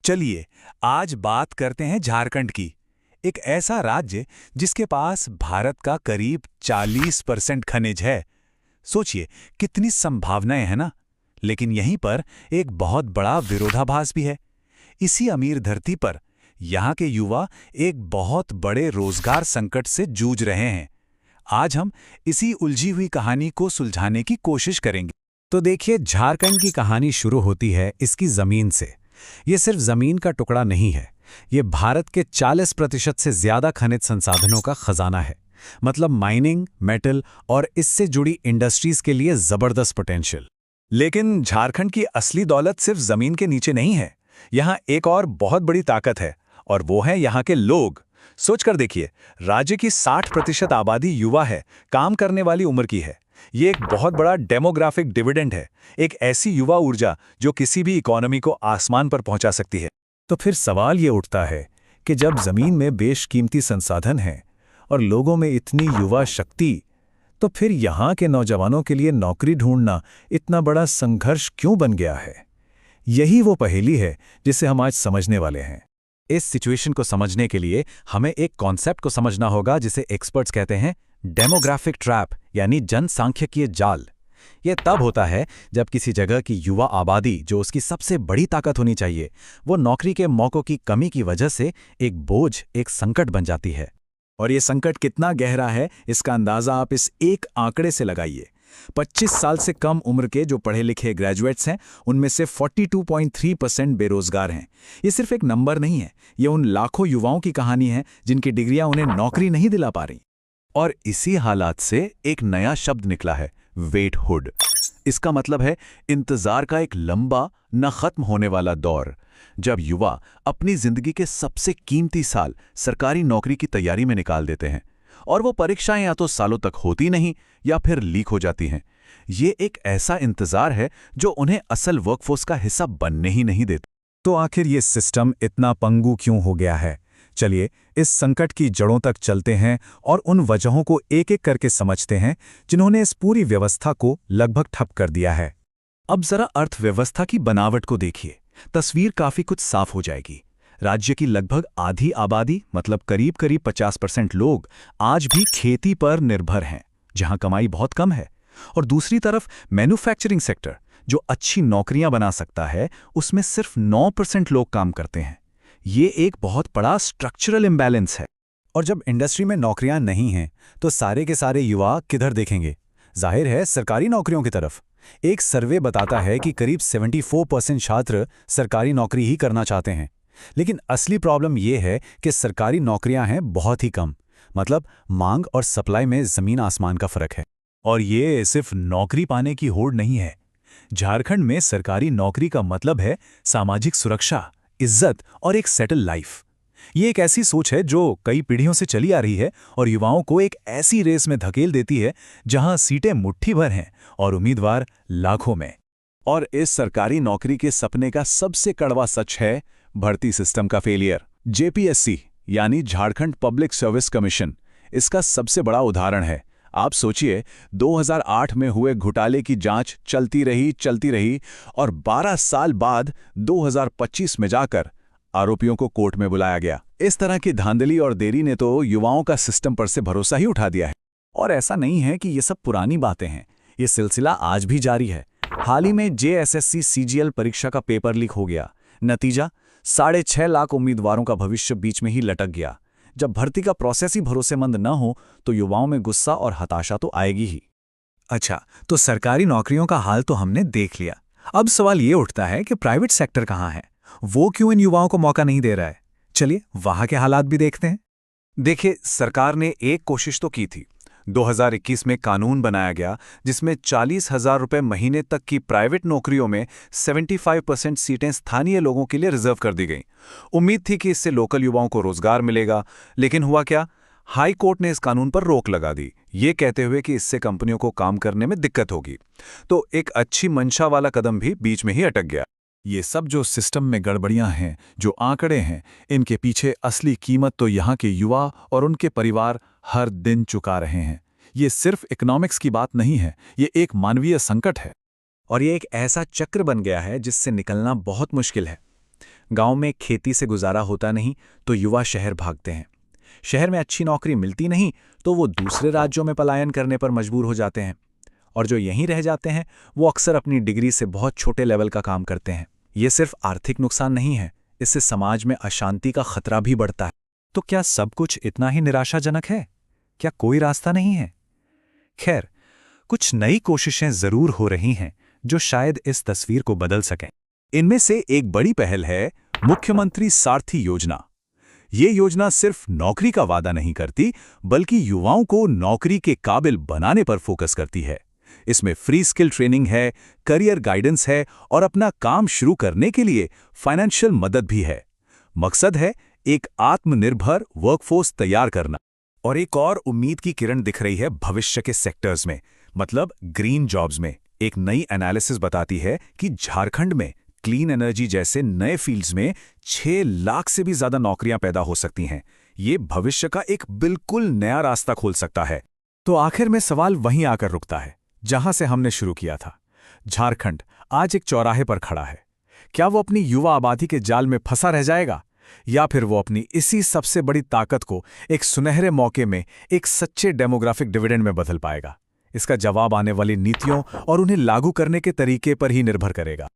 चलिए आज बात करते हैं झारखंड की। एक ऐसा राज्य जिसके पास भारत का करीब 40% खनिज है। सोचिए कितनी संभावनाएं हैं ना। लेकिन यहीं पर एक बहुत बड़ा विरोधाभास भी है। इसी अमीर धरती पर यहाँ के युवा एक बहुत बड़े रोजगार संकट से जूझ रहे हैं। आज हम इसी उलझी हुई कहानी को सुलझाने की कोशिश करेंगे। तो देखिए, झारखंड की कहानी शुरू होती है इसकी जमीन से। ये सिर्फ जमीन का टुकड़ा नहीं है, ये भारत के 40% से ज्यादा खनिज संसाधनों का खजाना है। मतलब माइनिंग, मेटल और इससे जुड़ी इंडस्ट्रीज के लिए जबरदस्त पोटेंशियल। लेकिन झारखंड की असली दौलत सिर्फ जमीन के नीचे नहीं है। यहाँ एक और बहुत बड़ी ताकत है, और वो है यहाँ के लोग। सोचकर देखिए, राज्य की 60% आबादी युवा है, काम करने वाली उम्र की है। ये एक बहुत बड़ा डेमोग्राफिक डिविडेंड है, एक ऐसी युवा ऊर्जा जो किसी भी इकोनॉमी को आसमान पर पहुंचा सकती है। तो फिर सवाल ये उठता है कि जब जमीन में बेशकीमती संसाधन हैं और लोगों में इतनी युवा शक्ति, तो फिर यहाँ के नौजवानों के लिए नौकरी ढूंढना इतना बड़ा संघर्ष क्यों बन गया है? यही वो पहेली है जिसे हम आज समझने वाले हैं। इस सिचुएशन को समझने के लिए हमें एक कॉन्सेप्ट को समझना होगा जिसे एक्सपर्ट्स कहते हैं डेमोग्राफिक ट्रैप, यानी जनसांख्यिकीय जाल। यह तब होता है जब किसी जगह की युवा आबादी, जो उसकी सबसे बड़ी ताकत होनी चाहिए, वो नौकरी के मौकों की कमी की वजह से एक बोझ, एक संकट बन जाती है। और ये संकट कितना गहरा है, इसका अंदाजा आप इस एक आंकड़े से लगाइए। 25 साल से कम उम्र के जो पढ़े लिखे ग्रेजुएट्स हैं, उनमें से 42.3% बेरोजगार हैं। ये सिर्फ एक नंबर नहीं है, ये उन लाखों युवाओं की कहानी है जिनकी डिग्रियां उन्हें नौकरी नहीं दिला पा रही। और इसी हालात से एक नया शब्द निकला है, वेटहुड। इसका मतलब है इंतजार का एक लंबा, न खत्म होने वाला दौर, जब युवा अपनी जिंदगी के सबसे कीमती साल सरकारी नौकरी की तैयारी में निकाल देते हैं, और वो परीक्षाएं या तो सालों तक होती नहीं या फिर लीक हो जाती हैं। ये एक ऐसा इंतजार है जो उन्हें असल वर्कफोर्स का हिस्सा बनने ही नहीं देता। तो आखिर ये सिस्टम इतना पंगु क्यों हो गया है? चलिए इस संकट की जड़ों तक चलते हैं और उन वजहों को एक एक करके समझते हैं जिन्होंने इस पूरी व्यवस्था को लगभग ठप कर दिया है। अब जरा अर्थव्यवस्था की बनावट को देखिए, तस्वीर काफी कुछ साफ हो जाएगी। राज्य की लगभग आधी आबादी, मतलब करीब करीब 50% लोग आज भी खेती पर निर्भर हैं, जहां कमाई बहुत कम है। और दूसरी तरफ मैन्युफैक्चरिंग सेक्टर, जो अच्छी नौकरियां बना सकता है, उसमें सिर्फ 9% लोग काम करते हैं। ये एक बहुत बड़ा स्ट्रक्चरल इम्बैलेंस है। और जब इंडस्ट्री में नौकरियां नहीं हैं, तो सारे के सारे युवा किधर देखेंगे? जाहिर है, सरकारी नौकरियों की तरफ। एक सर्वे बताता है कि करीब 74% छात्र सरकारी नौकरी ही करना चाहते हैं। लेकिन असली प्रॉब्लम यह है कि सरकारी नौकरियां हैं बहुत ही कम। मतलब मांग और सप्लाई में जमीन आसमान का फर्क है। और ये सिर्फ नौकरी पाने की होड़ नहीं है। झारखंड में सरकारी नौकरी का मतलब है सामाजिक सुरक्षा, इज्जत और एक सेटल लाइफ। ये एक ऐसी सोच है जो कई पीढ़ियों से चली आ रही है और युवाओं को एक ऐसी रेस में धकेल देती है जहां सीटें मुट्ठी भर हैं और उम्मीदवार लाखों में। और इस सरकारी नौकरी के सपने का सबसे कड़वा सच है भर्ती सिस्टम का फेलियर। जेपीएससी यानी झारखंड पब्लिक सर्विस कमीशन इसका सबसे बड़ा उदाहरण है। आप सोचिए, 2008 में हुए घोटाले की जांच चलती रही और 12 साल बाद 2025 में जाकर आरोपियों को कोर्ट में बुलाया गया। इस तरह की धांधली और देरी ने तो युवाओं का सिस्टम पर से भरोसा ही उठा दिया है। और ऐसा नहीं है कि ये सब पुरानी बातें हैं, ये सिलसिला आज भी जारी है। हाल ही में जेएसएससी सीजीएल परीक्षा का पेपर लीक हो गया। नतीजा, 6.5 लाख उम्मीदवारों का भविष्य बीच में ही लटक गया। जब भर्ती का प्रोसेस ही भरोसेमंद न हो तो युवाओं में गुस्सा और हताशा तो आएगी ही। अच्छा, तो सरकारी नौकरियों का हाल तो हमने देख लिया। अब सवाल ये उठता है कि प्राइवेट सेक्टर कहाँ है? वो क्यों इन युवाओं को मौका नहीं दे रहा है? चलिए वहां के हालात भी देखते हैं। देखिए, सरकार ने एक कोशिश तो की थी। 2021 में कानून बनाया गया जिसमें 40,000 रुपये महीने तक की प्राइवेट नौकरियों में 75% सीटें स्थानीय लोगों के लिए रिजर्व कर दी गईं। उम्मीद थी कि इससे लोकल युवाओं को रोजगार मिलेगा, लेकिन हुआ क्या? हाई कोर्ट ने इस कानून पर रोक लगा दी, ये कहते हुए कि इससे कंपनियों को काम करने में दिक्कत होगी। तो एक अच्छी मंशा वाला कदम भी बीच में ही अटक गया। ये सब जो सिस्टम में गड़बड़ियां हैं, जो आंकड़े हैं, इनके पीछे असली कीमत तो यहाँ के युवा और उनके परिवार हर दिन चुका रहे हैं। ये सिर्फ इकोनॉमिक्स की बात नहीं है, ये एक मानवीय संकट है। और ये एक ऐसा चक्र बन गया है जिससे निकलना बहुत मुश्किल है। गांव में खेती से गुजारा होता नहीं तो युवा शहर भागते हैं। शहर में अच्छी नौकरी मिलती नहीं तो वो दूसरे राज्यों में पलायन करने पर मजबूर हो जाते हैं। और जो यहीं रह जाते हैं वो अक्सर अपनी डिग्री से बहुत छोटे लेवल का काम करते हैं। ये सिर्फ आर्थिक नुकसान नहीं है, इससे समाज में अशांति का खतरा भी बढ़ता है। तो क्या सब कुछ इतना ही निराशाजनक है? क्या कोई रास्ता नहीं है? खैर, कुछ नई कोशिशें जरूर हो रही हैं जो शायद इस तस्वीर को बदल सकें। इनमें से एक बड़ी पहल है मुख्यमंत्री सारथी योजना। ये योजना सिर्फ नौकरी का वादा नहीं करती, बल्कि युवाओं को नौकरी के काबिल बनाने पर फोकस करती है। इसमें फ्री स्किल ट्रेनिंग है, करियर गाइडेंस है और अपना काम शुरू करने के लिए फाइनेंशियल मदद भी है। मकसद है एक आत्मनिर्भर वर्कफोर्स तैयार करना। और एक और उम्मीद की किरण दिख रही है भविष्य के सेक्टर्स में, मतलब ग्रीन जॉब्स में। एक नई एनालिसिस बताती है कि झारखंड में क्लीन एनर्जी जैसे नए फील्ड्स में 6 लाख से भी ज्यादा नौकरियां पैदा हो सकती हैं। ये भविष्य का एक बिल्कुल नया रास्ता खोल सकता है। तो आखिर में सवाल वहीं आकर रुकता है जहां से हमने शुरू किया था। झारखंड आज एक चौराहे पर खड़ा है। क्या वो अपनी युवा आबादी के जाल में फंसा रह जाएगा, या फिर वो अपनी इसी सबसे बड़ी ताकत को एक सुनहरे मौके में, एक सच्चे डेमोग्राफिक डिविडेंड में बदल पाएगा? इसका जवाब आने वाली नीतियों और उन्हें लागू करने के तरीके पर ही निर्भर करेगा।